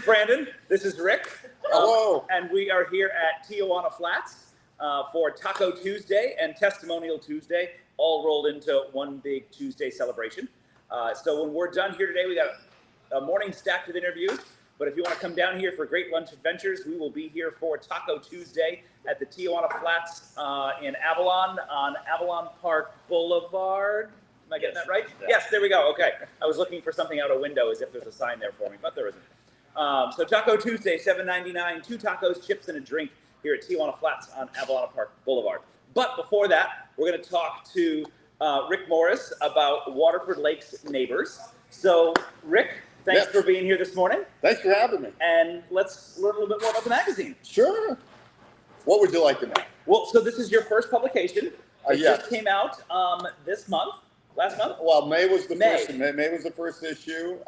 Brandon. This is Rick. Hello. And we are here at Tijuana Flats for Taco Tuesday and Testimonial Tuesday, all rolled into one big Tuesday celebration. So when we're done here today, we got a morning stacked with interviews. But if you want to come down here for great lunch adventures, we will be here for Taco Tuesday at the Tijuana Flats in Avalon on Avalon Park Boulevard. Am I getting that right? Yes, there we go. Okay. I was looking for something out a window as if there's a sign there for me, but there isn't. So Taco Tuesday, $7.99, 2 tacos, chips, and a drink here at Tijuana Flats on Avalon Park Boulevard. But before that, we're going to talk to Rick Morris about Waterford Lakes Neighbors. So, Rick, thanks for being here this morning. Thanks for having me. And let's learn a little bit more about the magazine. Sure. What would you like to know? Well, so this is your first publication. It just came out this month. Last month? Well, May was the first. May was the first issue.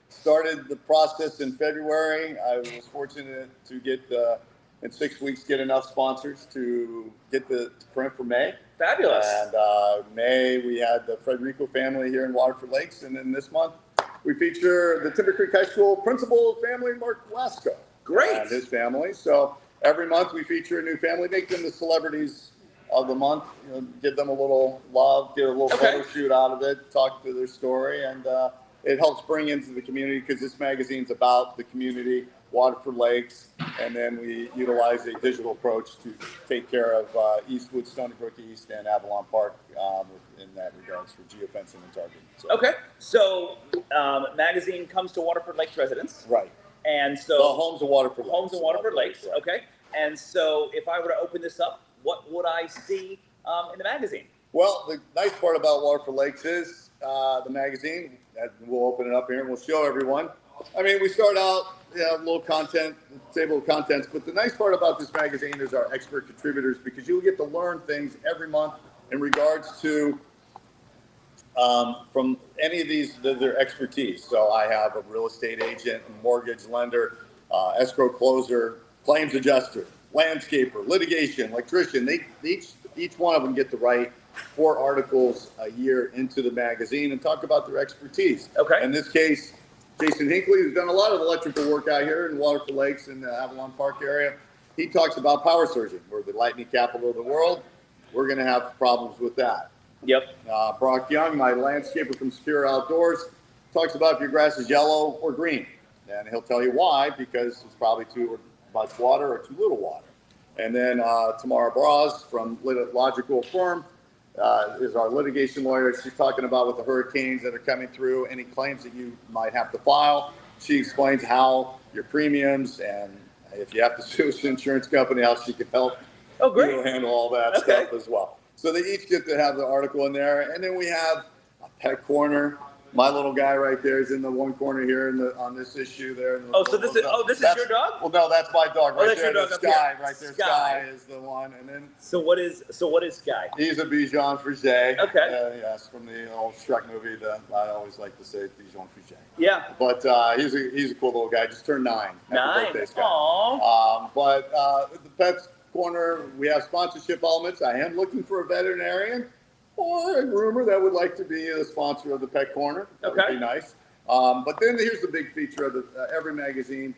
Started the process in February. I was fortunate to get in 6 weeks get enough sponsors to get the print for May. Fabulous. And May we had the Frederico family here in Waterford Lakes, and then this month we feature the Timber Creek High School principal family, Mark Wasco. Great. And his family. So every month we feature a new family, make them the celebrities of the month, give them a little love, get a little photo shoot out of it, talk to their story, and it helps bring into the community because this magazine's about the community, Waterford Lakes, and then we utilize a digital approach to take care of Eastwood, Stony Brook East, and Avalon Park in that regards for geofencing and targeting. So. Okay, so magazine comes to Waterford Lakes residents. Right. And so the homes of Waterford Lakes. Homes of Waterford Lakes, right. Okay. And so if I were to open this up, what would I see in the magazine? Well, the nice part about Waterford Lakes is the magazine. We'll open it up here and we'll show everyone. I mean, we start out, a little content, table of contents, but the nice part about this magazine is our expert contributors, because you'll get to learn things every month in regards to from any of these, their expertise. So I have a real estate agent, mortgage lender, escrow closer, claims adjuster, landscaper, litigation, electrician. Each one of them get to write 4 articles a year into the magazine and talk about their expertise. Okay. In this case, Jason Hinckley, who's done a lot of electrical work out here in Waterford Lakes in the Avalon Park area, he talks about power surging. We're the lightning capital of the world. We're going to have problems with that. Yep. Brock Young, my landscaper from Secure Outdoors, talks about if your grass is yellow or green. And he'll tell you why, because it's probably too much water or too little water. And then Tamara Braz from Logical Firm is our litigation lawyer. She's talking about with the hurricanes that are coming through, any claims that you might have to file. She explains how your premiums and if you have to sue an insurance company, how she can help handle all that stuff as well. So they each get to have the article in there. And then we have a pet corner. My little guy right there is in the one corner here on this issue there. This is your dog? Well, no, that's my dog right there. Your dog Sky right there. Sky is the one, and then. So what is Sky? He's a Bichon Frise. Okay. Yes, from the old Shrek movie. I always like to say Bichon Frise. Yeah. But he's a cool little guy. Just turned 9. Happy birthday, Sky. Aww. But the Pets Corner, we have sponsorship elements. I am looking for a veterinarian or a groomer that would like to be a sponsor of the Pet Corner. That would be nice. But then here's the big feature of every magazine.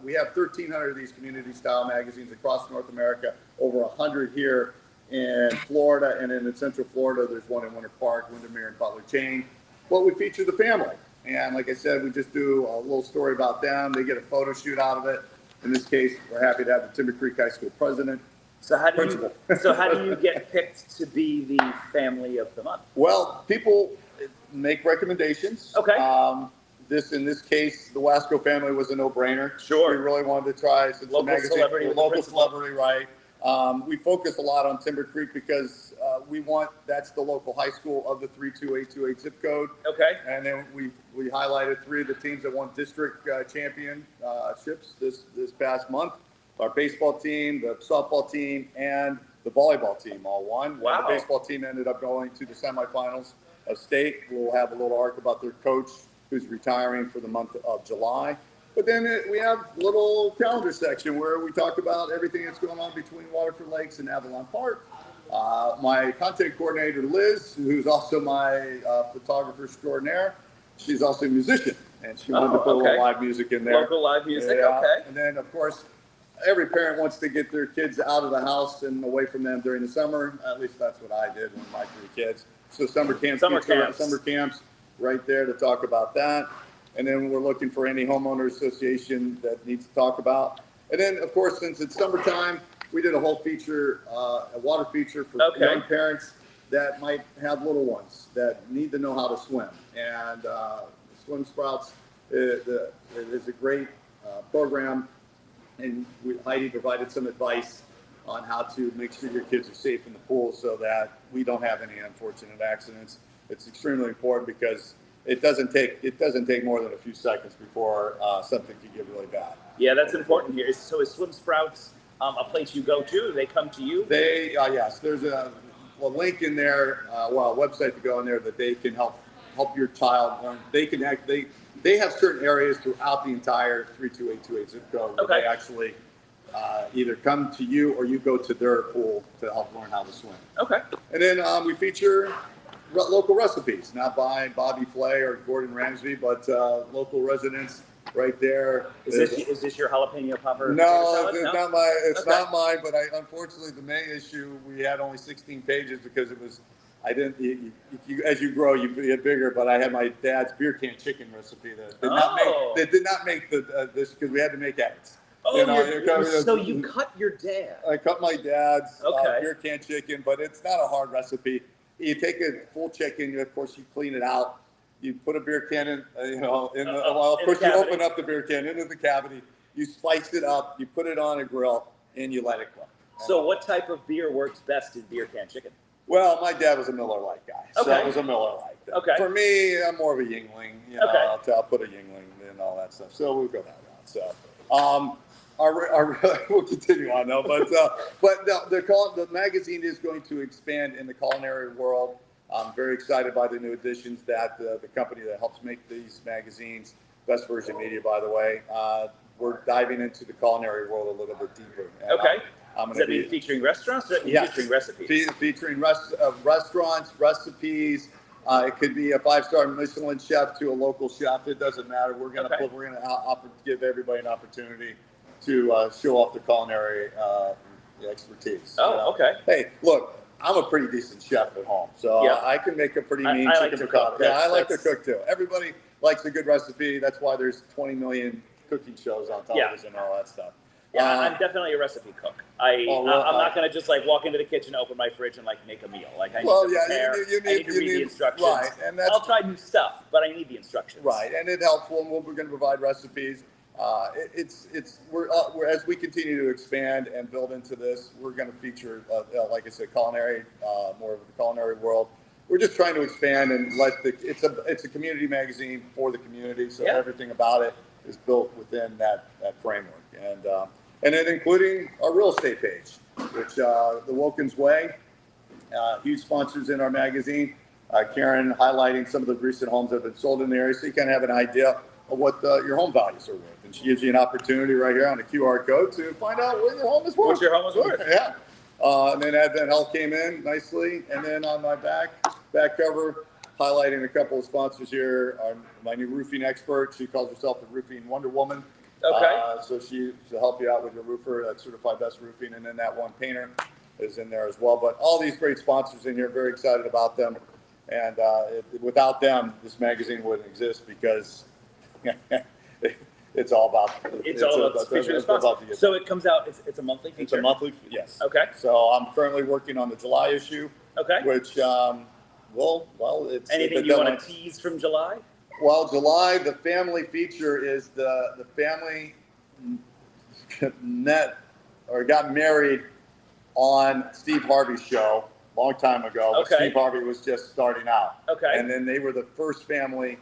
We have 1,300 of these community-style magazines across North America, over 100 here in Florida, and in Central Florida, there's one in Winter Park, Windermere, and Butler Chain. But we feature the family. And like I said, we just do a little story about them. They get a photo shoot out of it. In this case, we're happy to have the Timber Creek High School president. So how do you get picked to be the family of the month? Well, people make recommendations. Okay. In this case, the Wasco family was a no-brainer. Sure. We really wanted to try since local the magazine, celebrity, right? We focus a lot on Timber Creek because that's the local high school of the 32828 zip code. Okay. And then we highlighted 3 of the teams that won district championships this past month. Our baseball team, the softball team, and the volleyball team all won. Wow. And the baseball team ended up going to the semifinals of state. We'll have a little article about their coach who's retiring for the month of July. But then we have a little calendar section where we talk about everything that's going on between Waterford Lakes and Avalon Park. My content coordinator, Liz, who's also my photographer extraordinaire, she's also a musician. and she wanted to put a okay. little live music in there. Local live music, Yeah. okay. And then, of course, every parent wants to get their kids out of the house and away from them during the summer. At least that's what I did with my 3 kids. So summer camps right there to talk about that. And then we're looking for any homeowner association that needs to talk about. And then, of course, since it's summertime, we did a whole feature, a water feature for young parents that might have little ones that need to know how to swim. And Swim Sprouts is a great program. And Heidi provided some advice on how to make sure your kids are safe in the pool so that we don't have any unfortunate accidents. It's extremely important because it doesn't take more than a few seconds before something can get really bad. Yeah, that's important here. So is Swim Sprouts a place you go to? Do they come to you? They yes, there's a link in there, a website to go in there that they can help your child learn. They have certain areas throughout the entire 32828 zip code where they actually either come to you or you go to their pool to help learn how to swim. Okay. And then we feature local recipes, not by Bobby Flay or Gordon Ramsay, but local residents right there. Is this your jalapeno popper? No, it's not mine. It's not mine. But unfortunately, the May issue we had only 16 pages because it was. I didn't. As you grow, you get bigger. But I had my dad's beer can chicken recipe that did not make this because we had to make eggs. Oh, so you cut your dad? I cut my dad's beer can chicken, but it's not a hard recipe. You take a full chicken, of course, you clean it out. You put a beer can in, of course, you open up the beer can into the cavity. You slice it up, you put it on a grill, and you let it cook. So, what type of beer works best in beer can chicken? Well, my dad was a Miller Lite guy, so it was a Miller Lite. Okay. For me, I'm more of a Yingling. I'll put a Yingling and all that stuff. So we'll go that route. So, we'll continue on though, but the magazine is going to expand in the culinary world. I'm very excited by the new additions that the company that helps make these magazines, Best Version Media, by the way, we're diving into the culinary world a little bit deeper. And Does that mean featuring restaurants or featuring recipes? Featuring restaurants, recipes. It could be a 5-star Michelin chef to a local chef. It doesn't matter. We're gonna give everybody an opportunity to show off the culinary expertise. Hey, look, I'm a pretty decent chef at home, so I can make a pretty mean chicken piccata. Yeah, I like to cook too. Everybody likes a good recipe. That's why there's 20 million cooking shows on television and all that stuff. Yeah, I'm definitely a recipe cook. I'm not going to just walk into the kitchen, open my fridge, and make a meal. I need to prepare. I need to read the instructions. Right, and I'll try new stuff, but I need the instructions. Right, and it's helpful. And we're going to provide recipes. We're as we continue to expand and build into this, we're going to feature, like I said, culinary, more of the culinary world. We're just trying to expand and it's a community magazine for the community, so everything about it is built within that framework, and then including our real estate page, which the Wilkins Way, huge sponsors in our magazine. Karen highlighting some of the recent homes that have been sold in the area, so you kind of have an idea of what your home values are worth. And she gives you an opportunity right here on the QR code to find out what your home is worth. What your home is worth. Yeah. And then Advent Health came in nicely. And then on my back cover, highlighting a couple of sponsors here. My new roofing expert. She calls herself the Roofing Wonder Woman. Okay. So she'll help you out with your roofer. That's Certified Best Roofing. And then that one painter is in there as well. But all these great sponsors in here, very excited about them. And without them, this magazine wouldn't exist because it's all about featuring sponsors. So it comes out. It's a monthly feature. It's a monthly, yes. Okay. So I'm currently working on the July issue. Okay. Which, it's anything you want to tease from July? Well, July, the family feature is the family got married on Steve Harvey's show a long time ago. Okay. Steve Harvey was just starting out. Okay. And then they were the first family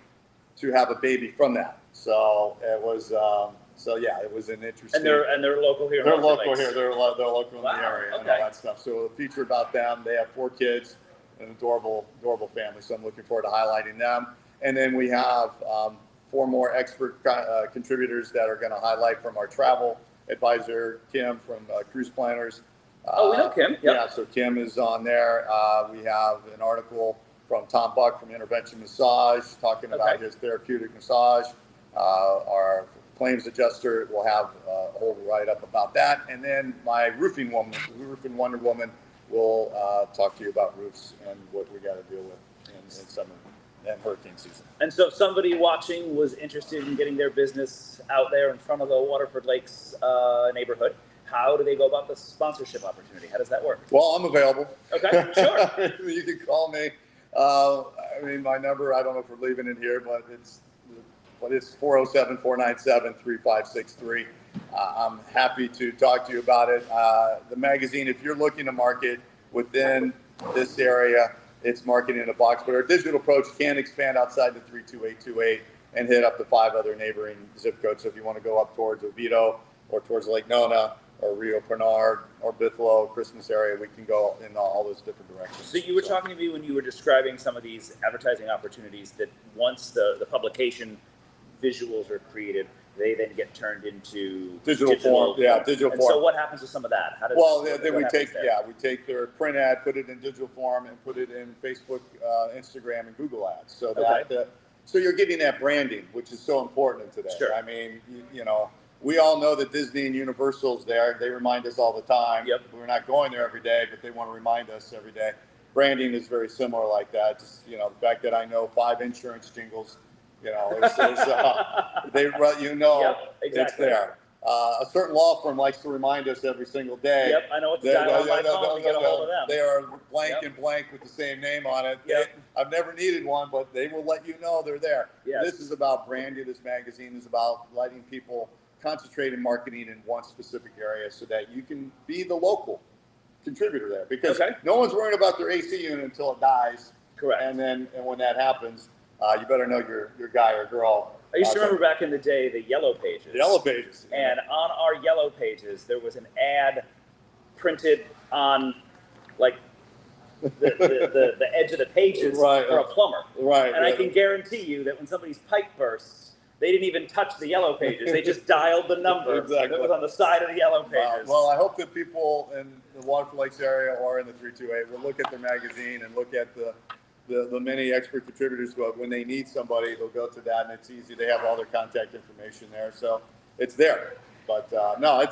to have a baby from that. So it was, it was an interesting. And they're local here. They're local here. They're local in the area and all that stuff. So a feature about them. They have 4 kids, an adorable family. So I'm looking forward to highlighting them. And then we have 4 more expert contributors that are going to highlight from our travel advisor, Kim from Cruise Planners. We know Kim. Yep. Yeah, so Kim is on there. We have an article from Tom Buck from Intervention Massage talking about his therapeutic massage. Our claims adjuster will have a whole write-up about that. And then my roofing Wonder Woman, will talk to you about roofs and what we got to deal with in summer and hurricane season. And so if somebody watching was interested in getting their business out there in front of the Waterford Lakes neighborhood, how do they go about the sponsorship opportunity? How does that work? Well, I'm available. Okay, sure. You can call me. I mean, my number, I don't know if we're leaving it here, but it's 407-497-3563. I'm happy to talk to you about it. The magazine, if you're looking to market within this area, it's marketing in a box, but our digital approach can expand outside the 32828 and hit up to 5 other neighboring zip codes. So if you want to go up towards Oviedo or towards Lake Nona or Rio Bernard or Bithlo, Christmas area, we can go in all those different directions. So you were talking to me when you were describing some of these advertising opportunities that once the publication visuals are created, they then get turned into digital form. Yeah, digital form. So what happens with some of that? How does then we take we take their print ad, put it in digital form, and put it in Facebook, Instagram, and Google Ads. So that so you're getting that branding, which is so important today. Sure. I mean, you know, we all know that Disney and Universal's there. They remind us all the time. Yep. We're not going there every day, but they want to remind us every day. Branding is very similar like that. Just, you know, the fact that I know 5 insurance jingles, you know, they you know, yep, exactly. It's there. A certain law firm likes to remind us every single day. Yep, I know what to dial on my phone to get a hold of them. They are blank and blank with the same name on it. Yep. I've never needed one, but they will let you know they're there. Yes. This is about branding. This magazine is about letting people concentrate in marketing in one specific area so that you can be the local contributor there. Because no one's worrying about their AC unit until it dies. Correct. And when that happens, you better know your guy or girl. I used to remember back in the day the Yellow Pages. The Yellow Pages. And on our Yellow Pages, there was an ad printed on, like, the edge of the pages for a plumber. Right. And I can guarantee you that when somebody's pipe bursts, they didn't even touch the Yellow Pages. They just dialed the number that was on the side of the Yellow Pages. Well, I hope that people in the Waterford Lakes area or in the 328 will look at their magazine and look at the many expert contributors. But when they need somebody, they'll go to that, and it's easy. They have all their contact information there, so it's there. But no,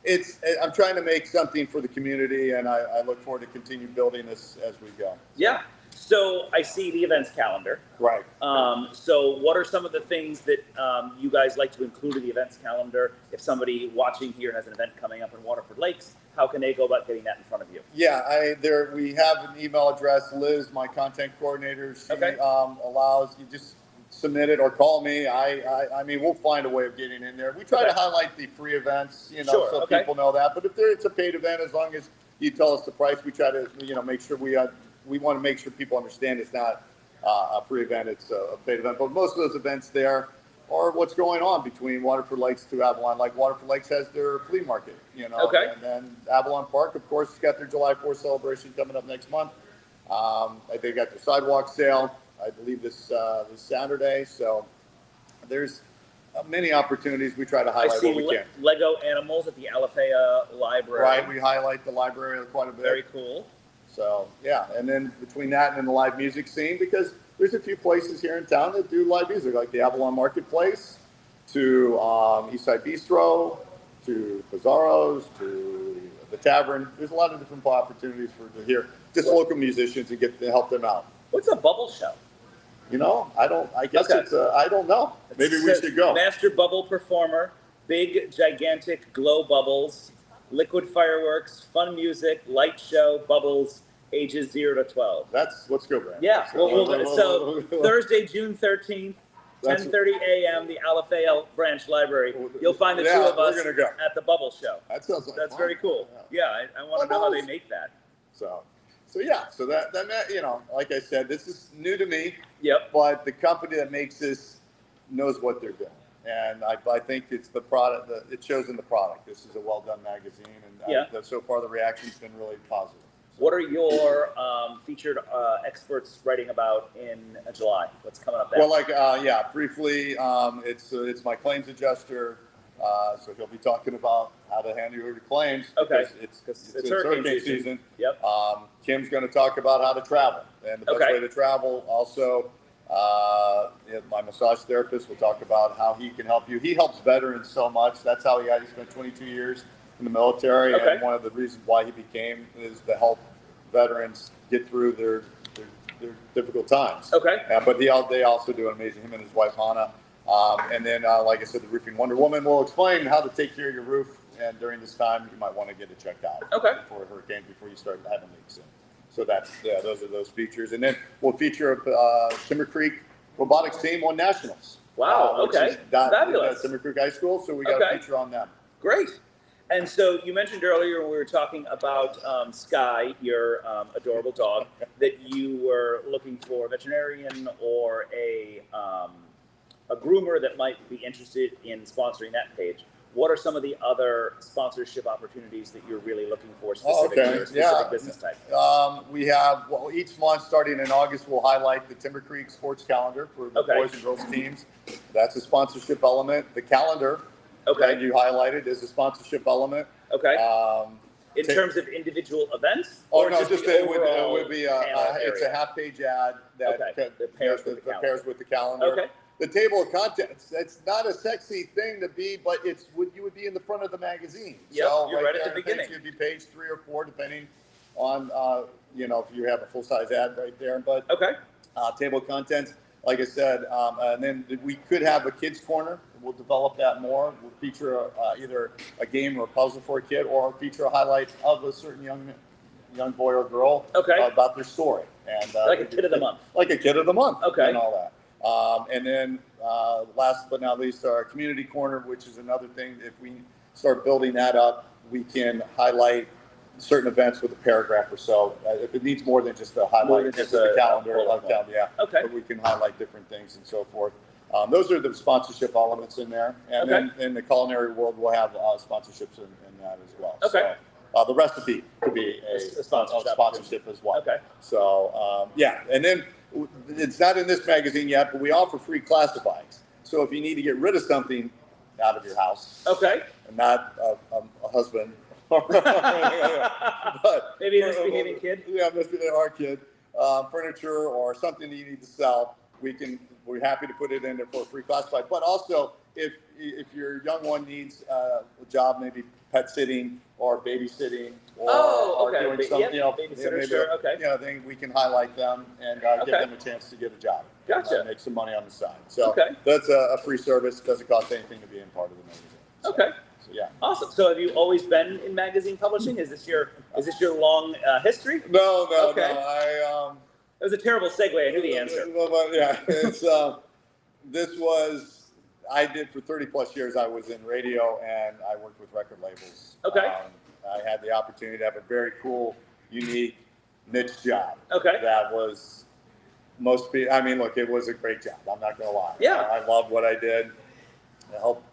it's. I'm trying to make something for the community, and I look forward to continue building this as we go. Yeah. So I see the events calendar. Right. So what are some of the things that you guys like to include in the events calendar? If somebody watching here has an event coming up in Waterford Lakes, how can they go about getting that in front of you? Yeah, we have an email address. Liz, my content coordinator, she allows you just submit it or call me. I mean, we'll find a way of getting in there. We try to highlight the free events, you know, so people know that. But if it's a paid event, as long as you tell us the price, we try to, you know, make sure we want to make sure people understand it's not a free event, it's a paid event. But most of those events there are what's going on between Waterford Lakes to Avalon. Like Waterford Lakes has their flea market, you know, and then Avalon Park, of course, has got their July 4th celebration coming up next month. They got their sidewalk sale, I believe this Saturday. So there's many opportunities. We try to highlight what we can. Lego animals at the Alafaya Library. Right, we highlight the library quite a bit. Very cool. So, yeah, and then between that and the live music scene, because there's a few places here in town that do live music, like the Avalon Marketplace, to Eastside Bistro, to Pizarro's, to the Tavern. There's a lot of different opportunities to hear just local musicians and get to help them out. What's a bubble show? You know, I guess it's I don't know. Maybe we should go. Master bubble performer, big, gigantic glow bubbles, liquid fireworks, fun music, light show, bubbles, ages 0 to 12. Let's go, Brad. Yeah. So Thursday, June 13th, 10:30 a.m., the Alafaya Branch Library. You'll find the two of us at the bubble show. That sounds like That's fun. Very cool. Yeah, I want to know how they make that. So that you know, like I said, this is new to me. Yep. But the company that makes this knows what they're doing, and I think it's the product. It shows in the product. This is a well done magazine, and so far the reaction's been really positive. What are your featured experts writing about in July? What's coming up there? Well, briefly, it's my claims adjuster. So he'll be talking about how to handle your claims. Okay. Because it's hurricane season. Yep. Kim's going to talk about how to travel and the best way to travel. Also, My massage therapist will talk about how he can help you. He helps veterans so much. That's how he spent 22 years in the military, Okay. and one of the reasons why he became is to help veterans get through their difficult times. Okay. But they also do an amazing. Him and his wife Hannah, and then like I said, the Roofing Wonder Woman will explain how to take care of your roof. And during this time, you might want to get it checked out. Okay. Before hurricanes, before you start having leaks in. So those are those features, and then we'll feature Timber Creek robotics team on nationals. Wow. Okay. Fabulous. Timber Creek High School, so we got a feature on them. Great. And so you mentioned earlier when we were talking about Sky, your adorable dog, that you were looking for a veterinarian or a groomer that might be interested in sponsoring that page. What are some of the other sponsorship opportunities that you're really looking for specifically, or specific business type? We have, each month starting in August, we'll highlight the Timber Creek sports calendar for the boys and girls teams. That's a sponsorship element. The calendar that you highlighted is a sponsorship element. Okay. In terms of individual events? Oh, no, just it would be it's a half-page ad that pairs with the calendar. Okay. The table of contents, that's not a sexy thing to be, but you would be in the front of the magazine. Yeah, so you're right at the beginning. You'd be page 3 or 4, depending on, if you have a full-size ad right there. But table of contents, like I said, and then we could have a kids' corner. We'll develop that more. We'll feature either a game or a puzzle for a kid, or feature a highlight of a certain young boy or girl about their story. And like a kid of the month. Like a kid of the month. And all that. And then last but not least, our community corner, which is another thing. If we start building that up, we can highlight certain events with a paragraph or so. If it needs more than just a highlight, just the calendar, but we can highlight different things and so forth. Those are the sponsorship elements in there. And then in the culinary world, we'll have sponsorships in that as well. So, the recipe could be a sponsorship as well. So, and then it's not in this magazine yet, but we offer free classifieds. So if you need to get rid of something out of your house, and not a husband, but maybe a misbehaving kid, our kid, furniture or something that you need to sell, we're happy to put it in there for a free classified. But also, if your young one needs a job, maybe pet sitting or babysitting, or doing something, then we can highlight them and give them a chance to get a job. Gotcha. And make some money on the side. So that's a free service. Doesn't cost anything to be in part of the magazine. So, so awesome. So have you always been in magazine publishing? Is this your long history? No. It was a terrible segue. I knew the answer. It's I did for 30 plus years. I was in radio and I worked with record labels. I had the opportunity to have a very cool, unique niche job. That was most people. I mean, look, it was a great job. I'm not gonna lie. I loved what I did. I helped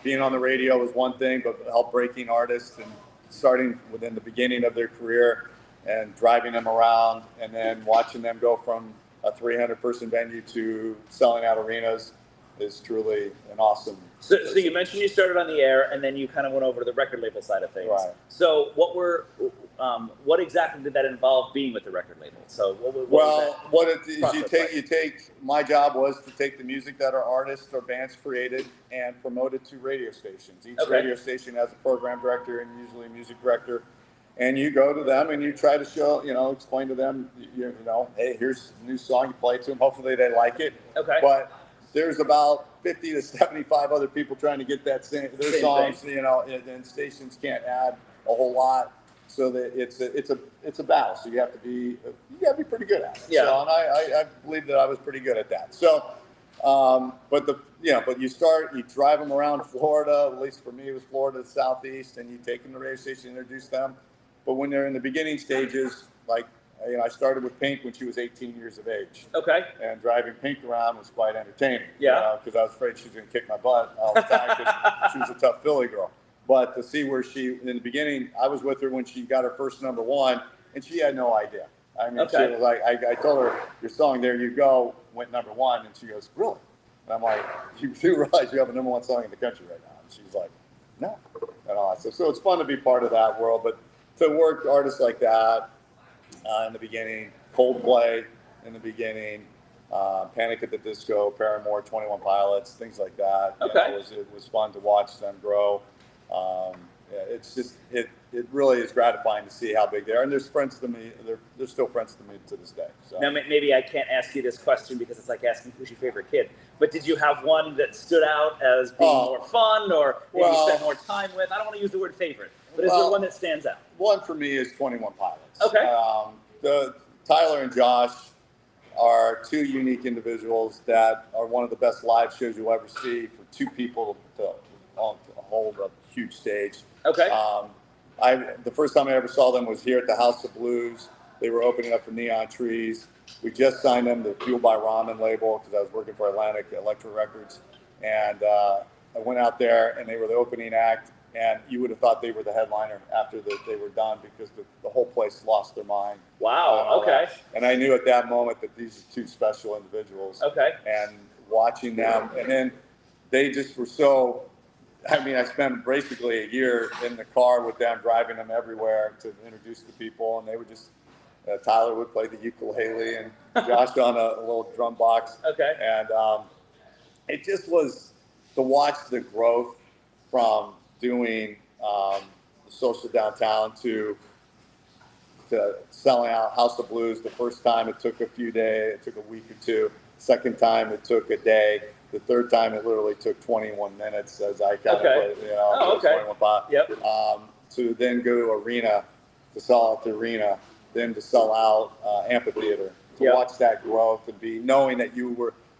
being on the radio was one thing, but help breaking artists and starting within the beginning of their career and driving them around and then watching them go from a 300-person venue to selling out arenas is truly an awesome. So you mentioned you started on the air and then you kind of went over to the record label side of things. Right. So what exactly did that involve being with the record label? So you take. My job was to take the music that our artists or bands created and promote it to radio stations. Each radio station has a program director and usually a music director. And you go to them and you try to show, explain to them, hey, here's a new song, you play it to them. Hopefully they like it. But there's about 50 to 75 other people trying to get their songs, thing. And stations can't add a whole lot. So that it's a battle. So you have to be pretty good at it. Yeah. So, and I believe that I was pretty good at that. So, but you drive them around Florida. At least for me, it was Florida, the Southeast, and you take them to the radio station, introduce them. But when they're in the beginning stages, like, I started with Pink when she was 18 years of age. And driving Pink around was quite entertaining. Because I was afraid she was going to kick my butt all the time because she was a tough Philly girl. But to see where in the beginning, I was with her when she got her first #1, and she had no idea. I mean, she was like, I told her, your song, There You Go, went #1, and she goes, really? And I'm like, you do realize you have a #1 song in the country right now? And she's like, no. And all that. So it's fun to be part of that world, but to work artists like that in the beginning, Coldplay in the beginning, Panic at the Disco, Paramore, 21 Pilots, things like that. Okay. It was fun to watch them grow. Yeah, it's just it really is gratifying to see how big they are, and there's friends to me. They're still friends to me to this day. So. Now, maybe I can't ask you this question because it's like asking who's your favorite kid. But did you have one that stood out as being more fun, or maybe you spent more time with? I don't want to use the word favorite, but is there one that stands out? One for me is 21 Pilots. Okay. The Tyler and Josh are two unique individuals that are one of the best live shows you'll ever see for two people to hold a huge stage. Okay. The first time I ever saw them was here at the House of Blues. They were opening up for Neon Trees. We just signed them to Fueled by Ramen label because I was working for Atlantic Electro Records. And I went out there, and they were the opening act. And you would have thought they were the headliner after they were done because the whole place lost their mind. Wow, okay. And I knew at that moment that these are two special individuals. Okay. And watching them, and then they just were so, I mean, I spent basically a year in the car with them, driving them everywhere to introduce the people, and they would just, Tyler would play the ukulele and Josh on a little drum box. Okay. And it just was to watch the growth from doing the Social Downtown to selling out House of Blues. The first time it took a few days, it took a week or two. Second time it took a day. The third time it literally took 21 minutes as I kind of played, okay. 21 by. Yep. To then go to arena, to sell out the arena, then to sell out amphitheater. To watch that growth and knowing that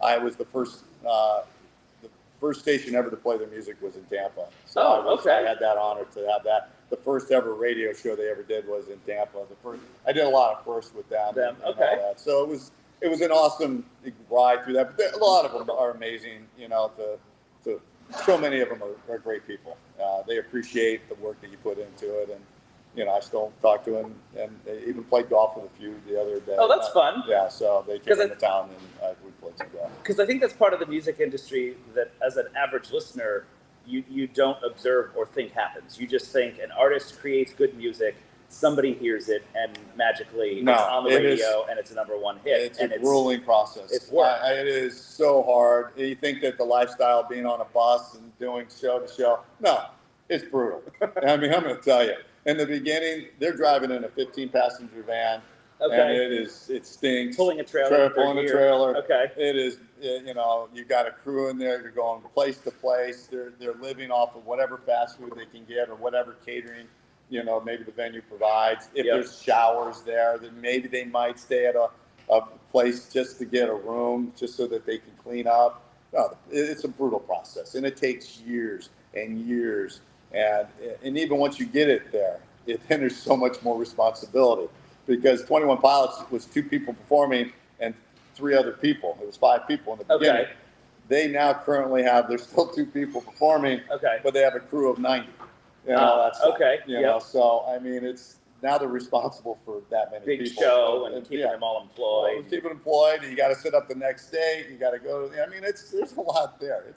I was the first station ever to play their music was in Tampa. So I had that honor to have that. The first ever radio show they ever did was in Tampa. I did a lot of firsts with them. And all that. So it was an awesome ride through that. But a lot of them are amazing. So many of them are great people. They appreciate the work that you put into it, and I still talk to them, and they even played golf with a few the other day. Oh, that's fun. Yeah, so they came into town, and we played some golf. Because I think that's part of the music industry that, as an average listener, you don't observe or think happens. You just think an artist creates good music, somebody hears it, and magically it's on the radio, and it's a #1 hit. It's a grueling process. It's work. It is so hard. You think that the lifestyle of being on a bus and doing show to show, no, it's brutal. I mean, I'm going to tell you. In the beginning, they're driving in a 15-passenger van, and it stinks. Pulling a trailer. Pulling a trailer. Okay. It is, you got a crew in there. You're going place to place. They're living off of whatever fast food they can get or whatever catering, maybe the venue provides. If there's showers there, then maybe they might stay at a place just to get a room, just so that they can clean up. No, it's a brutal process, and it takes years and years. And even once you get it there, then there's so much more responsibility, because 21 Pilots was 2 people performing and 3 other people. It was 5 people in the beginning. Okay. They now currently there's still 2 people performing, but they have a crew of 90. So I mean, now they're responsible for that many people. Big show and keeping them all employed. Keeping them employed. You got to sit up the next day. You got to go. I mean, there's a lot there.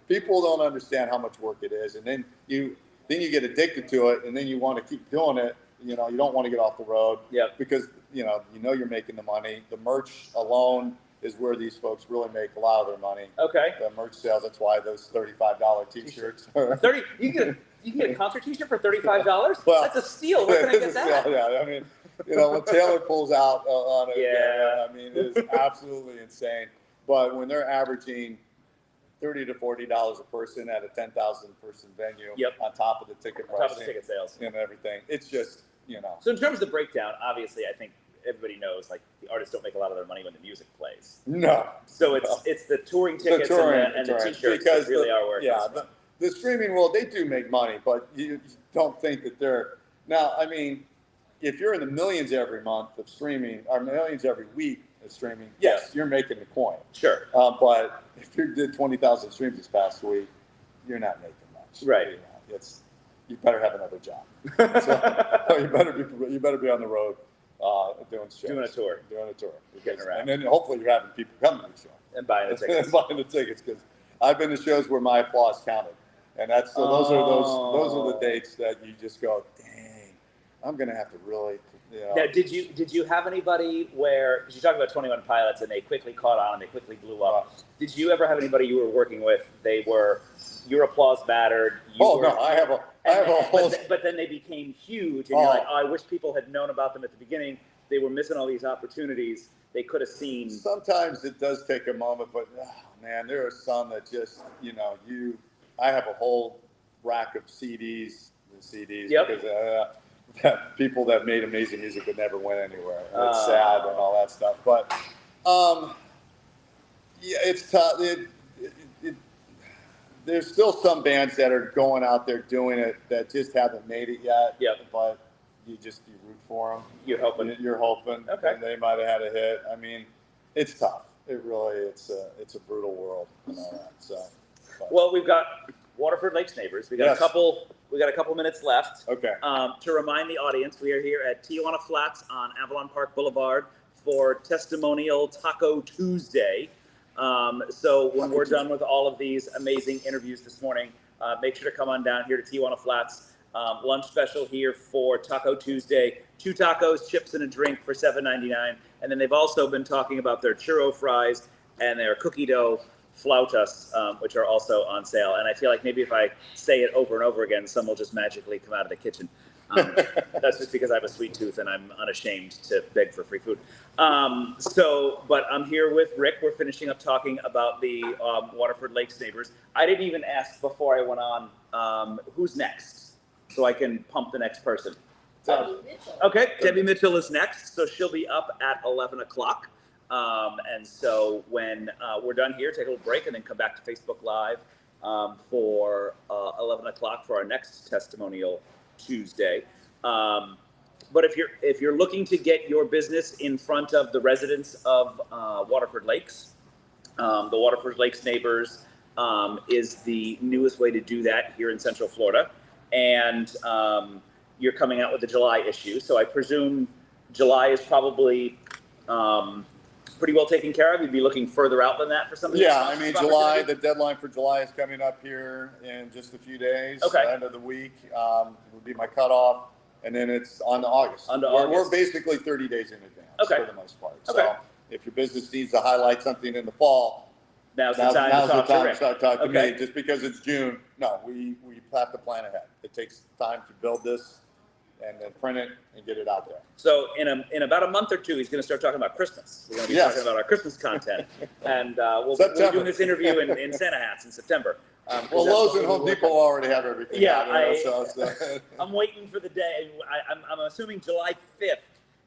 People don't understand how much work it is, and then you get addicted to it, and then you want to keep doing it. You don't want to get off the road. Because you're making the money. The merch alone is where these folks really make a lot of their money. Okay. The merch sales. That's why those $35 T-shirts. You can get a concert T-shirt for $35. Well, that's a steal. Where can I get that? Yeah, I mean, when Taylor pulls out on it, I mean, it is absolutely insane. But when they're averaging $30 to $40 a person at a 10,000 person venue, on top of the ticket pricing, on top of the ticket sales and everything, it's just So in terms of the breakdown, obviously, I think everybody knows the artists don't make a lot of their money when the music plays. No. So it's the touring tickets and the T-shirts that really are worth it. Yeah, the streaming world, they do make money, but you don't think that they're now. I mean, if you're in the millions every month of streaming, or millions every week of streaming, yes, you're making the coin. Sure. But if you did 20,000 streams this past week, you're not making much. Right. You better have another job. So you better be on the road doing shows. Doing a tour. Getting around. And then hopefully you're having people come to the show. And buying the tickets. Buying the tickets, because I've been to shows where my applause counted. And those are the dates that you just go, dang. I'm going to have to really, Now, did you have anybody where, because you talked about 21 Pilots and they quickly caught on and they quickly blew up. Did you ever have anybody you were working with, your applause mattered? No, I have a whole. But then they became huge and you're like, oh, I wish people had known about them at the beginning. They were missing all these opportunities. They could have seen. Sometimes it does take a moment, but man, there are some that just, I have a whole rack of CDs Yep. because people that made amazing music that never went anywhere. And it's sad and all that stuff. But yeah, it's tough. There's still some bands that are going out there doing it that just haven't made it yet. Yep. But you root for them. You're hoping. You're hoping. Okay. And they might have had a hit. I mean, it's tough. It really, it's a brutal world and all that. So. Well, we've got Waterford Lakes Neighbors. We got Yes. a couple minutes left. Okay. To remind the audience, we are here at Tijuana Flats on Avalon Park Boulevard for Testimonial Taco Tuesday. So when we're done with all of these amazing interviews this morning, make sure to come on down here to Tijuana Flats. Lunch special here for Taco Tuesday. 2 tacos, chips, and a drink for $7.99. And then they've also been talking about their churro fries and their cookie dough flautas, which are also on sale. And I feel like maybe if I say it over and over again, some will just magically come out of the kitchen. That's just because I have a sweet tooth and I'm unashamed to beg for free food. But I'm here with Rick. We're finishing up talking about the Waterford Lakes Neighbors. I didn't even ask before I went on who's next, so I can pump the next person. Debbie Mitchell. Okay, Debbie Mitchell is next, so she'll be up at 11 o'clock. And so when we're done here, take a little break and then come back to Facebook Live for 11 o'clock for our next Testimonial Tuesday. But if you're looking to get your business in front of the residents of Waterford Lakes, the Waterford Lakes Neighbors is the newest way to do that here in Central Florida. And you're coming out with the July issue. So I presume July is probably pretty well taken care of. You'd be looking further out than that for some of these. Yeah, I mean, July, the deadline for July is coming up here in just a few days. Okay. End of the week would be my cutoff. And then it's on to August. We're basically 30 days in advance for the most part. Okay. So if your business needs to highlight something in the fall, now's the time to start talking to Okay. me. Just because it's June, no, we have to plan ahead. It takes time to build this and then print it and get it out there. So in about a month or two, he's going to start talking about Christmas. We're going to be talking about our Christmas content. And we'll be doing this interview in Santa hats in September. Well, Lowe's and Home Depot already have everything. Yeah, out there, so. I'm waiting for the day. I'm assuming July 5th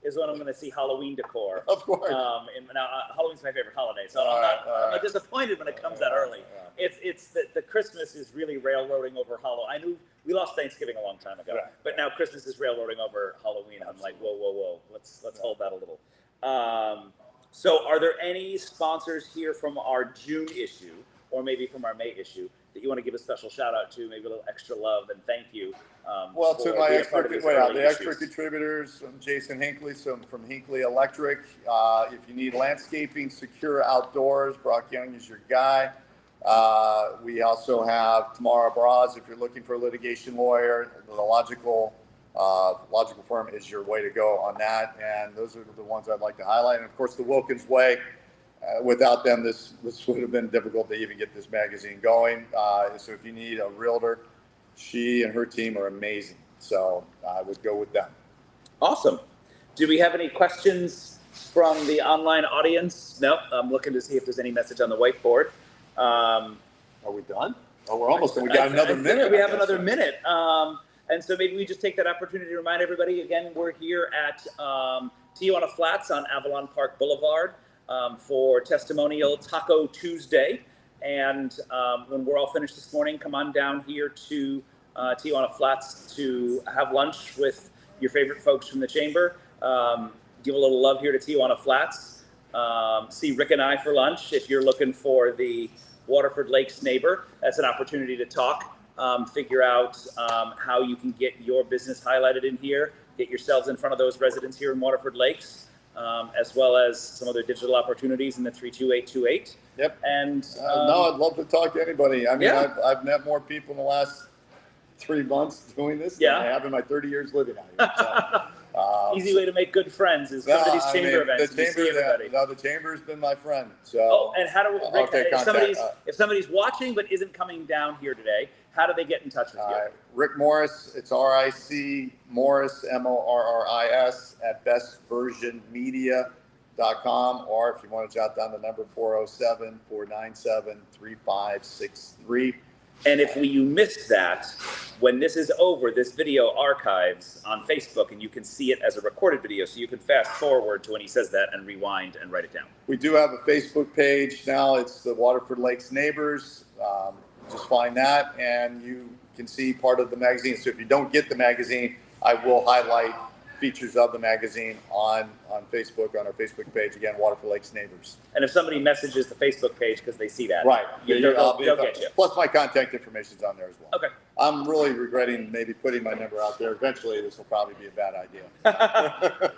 is when I'm going to see Halloween decor. Of course. Halloween's my favorite holiday, so I'm not disappointed when it comes that early. It's the Christmas is really railroading over Halloween. I knew we lost Thanksgiving a long time ago, but now Christmas is railroading over Halloween. I'm like, whoa, let's hold that a little. So are there any sponsors here from our June issue or maybe from our May issue that you want to give a special shout out to, maybe a little extra love and thank you? Well, to my expert issues. contributors, Jason Hinckley, from Hinckley Electric. If you need landscaping, secure outdoors, Brock Young is your guy. We also have Tamara Braz. If you're looking for a litigation lawyer, the logical firm is your way to go on that. And those are the ones I'd like to highlight. And of course, the Wilkins Way. Without them, this would have been difficult to even get this magazine going. So if you need a realtor, she and her team are amazing. So I would go with them. Awesome. Do we have any questions from the online audience? No, I'm looking to see if there's any message on the whiteboard. Are we done? Oh, we're almost done. We got another minute. We have another minute. And so maybe we just take that opportunity to remind everybody, again, we're here at Tijuana Flats on Avalon Park Boulevard for Testimonial Taco Tuesday. And when we're all finished this morning, come on down here to Tijuana Flats to have lunch with your favorite folks from the chamber. Give a little love here to Tijuana Flats. See Rick and I for lunch. If you're looking for the Waterford Lakes neighbor, that's an opportunity to talk, figure out how you can get your business highlighted in here, get yourselves in front of those residents here in Waterford Lakes, as well as some other digital opportunities in the 32828. Yep. And no, I'd love to talk to anybody. I mean, I've met more people in the last 3 months doing this Yeah. than I have in my 30 years living out here. So, Easy way to make good friends is come to these chamber events and you see everybody. The chamber's been my friend. So. Oh, and how do Rick, okay, if somebody's watching but isn't coming down here today, how do they get in touch with you? Rick Morris, it's RIC Morris, MORRIS at bestversionmedia.com, or if you want to jot down the number 407-497-3563. And if you missed that, when this is over, this video archives on Facebook, and you can see it as a recorded video, so you can fast forward to when he says that and rewind and write it down. We do have a Facebook page now. It's the Waterford Lakes Neighbors. Just find that, and you can see part of the magazine. So if you don't get the magazine, I will highlight features of the magazine on Facebook, on our Facebook page. Again, Waterford Lakes Neighbors. And if somebody messages the Facebook page because they see that, right, they'll get you. Plus, my contact information's on there as well. Okay. I'm really regretting maybe putting my number out there. Eventually, this will probably be a bad idea.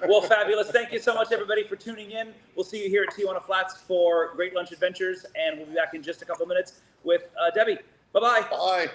Well, fabulous. Thank you so much, everybody, for tuning in. We'll see you here at Tijuana Flats for Great Lunch Adventures, and we'll be back in just a couple minutes with Debbie. Bye-bye. Bye.